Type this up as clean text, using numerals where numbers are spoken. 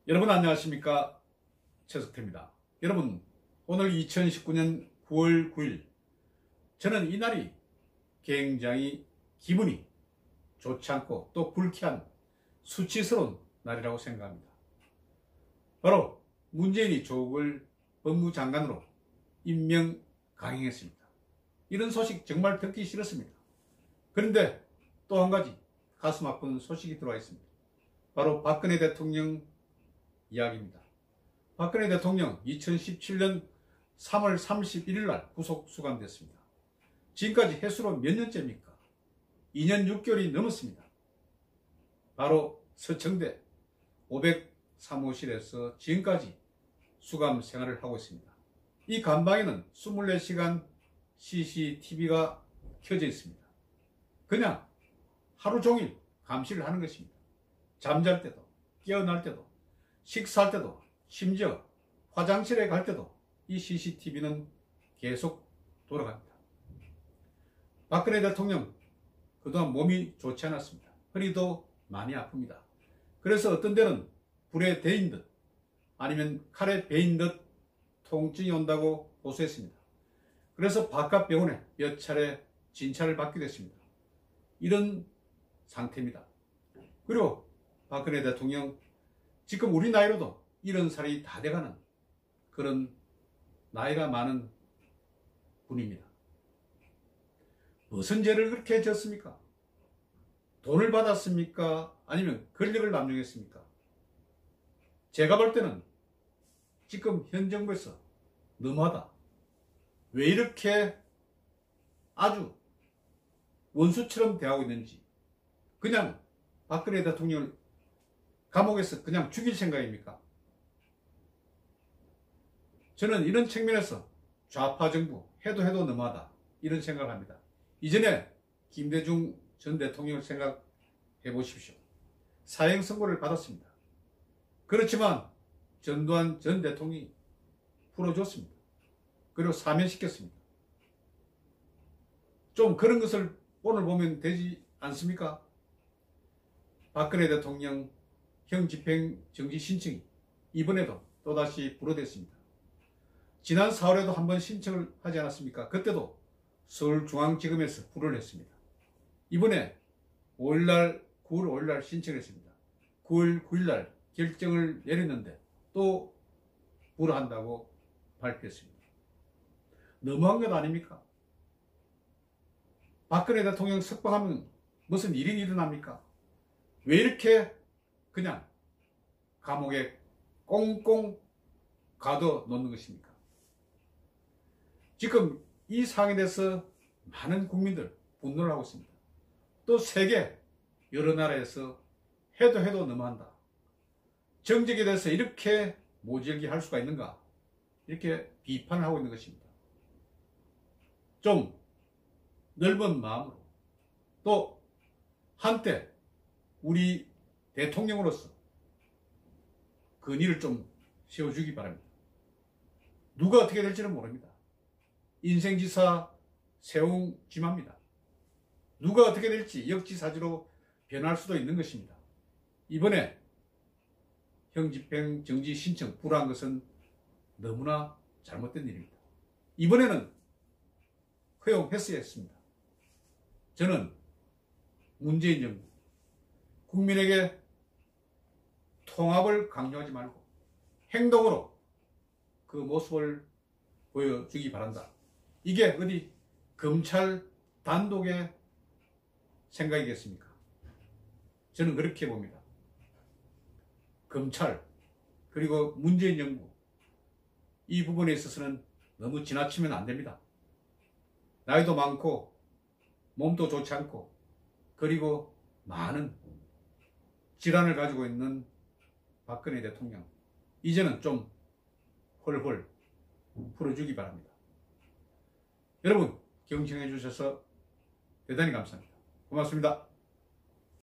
여러분 안녕하십니까, 최석태입니다. 여러분, 오늘 2019년 9월 9일 저는 이날이 굉장히 기분이 좋지 않고 또 불쾌한 수치스러운 날이라고 생각합니다. 바로 문재인이 조국을 법무장관으로 임명 강행했습니다. 이런 소식 정말 듣기 싫었습니다. 그런데 또 한 가지 가슴 아픈 소식이 들어와 있습니다. 바로 박근혜 대통령 이야기입니다. 박근혜 대통령 2017년 3월 31일 날 구속 수감됐습니다. 지금까지 해수로 몇 년째입니까? 2년 6개월이 넘었습니다. 바로 서청대 503호실에서 지금까지 수감 생활을 하고 있습니다. 이 감방에는 24시간 CCTV가 켜져 있습니다. 그냥 하루 종일 감시를 하는 것입니다. 잠잘 때도, 깨어날 때도, 식사할 때도, 심지어 화장실에 갈 때도 이 CCTV는 계속 돌아갑니다. 박근혜 대통령 그동안 몸이 좋지 않았습니다. 허리도 많이 아픕니다. 그래서 어떤 데는 불에 데인 듯 아니면 칼에 베인 듯 통증이 온다고 호소했습니다. 그래서 바깥 병원에 몇 차례 진찰을 받기도 했습니다. 이런 상태입니다. 그리고 박근혜 대통령 지금 우리 나이로도 70살이 다 돼가는 그런 나이가 많은 분입니다. 무슨 죄를 그렇게 졌습니까? 돈을 받았습니까? 아니면 권력을 남용했습니까? 제가 볼 때는 지금 현 정부에서 너무하다. 왜 이렇게 아주 원수처럼 대하고 있는지, 그냥 박근혜 대통령을 감옥에서 그냥 죽일 생각입니까? 저는 이런 측면에서 좌파 정부 해도 너무하다 이런 생각을 합니다. 이전에 김대중 전 대통령을 생각해 보십시오. 사형 선고를 받았습니다. 그렇지만 전두환 전 대통령이 풀어줬습니다. 그리고 사면시켰습니다. 좀 그런 것을 오늘 보면 되지 않습니까? 박근혜 대통령 형 집행 정지 신청이 이번에도 또다시 불어댔습니다. 지난 4월에도 한번 신청을 하지 않았습니까? 그때도 서울중앙지검에서 불을 했습니다. 이번에 9월 5일날 신청을 했습니다. 9월 9일날 결정을 내렸는데 또 불한다고 발표했습니다. 너무한 것 아닙니까? 박근혜 대통령 석방하면 무슨 일이 일어납니까? 왜 이렇게 그냥 감옥에 꽁꽁 가둬놓는 것입니까? 지금 이 상황에 대해서 많은 국민들 분노를 하고 있습니다. 또 세계 여러 나라에서 해도 너무한다. 정책에 대해서 이렇게 모질게 할 수가 있는가? 이렇게 비판을 하고 있는 것입니다. 좀 넓은 마음으로 또 한때 우리 대통령으로서 근위를 좀 세워주기 바랍니다. 누가 어떻게 될지는 모릅니다. 인생지사 세웅지마입니다. 누가 어떻게 될지 역지사지로 변할 수도 있는 것입니다. 이번에 형집행 정지 신청 불한 것은 너무나 잘못된 일입니다. 이번에는 허용했어야 했습니다. 저는 문재인 정부 국민에게 통합을 강요하지 말고 행동으로 그 모습을 보여주기 바란다. 이게 어디 검찰 단독의 생각이겠습니까? 저는 그렇게 봅니다. 검찰 그리고 문재인 정부 이 부분에 있어서는 너무 지나치면 안 됩니다. 나이도 많고 몸도 좋지 않고 그리고 많은 질환을 가지고 있는 박근혜 대통령 이제는 좀 홀홀 풀어주기 바랍니다. 여러분 경청해 주셔서 대단히 감사합니다. 고맙습니다.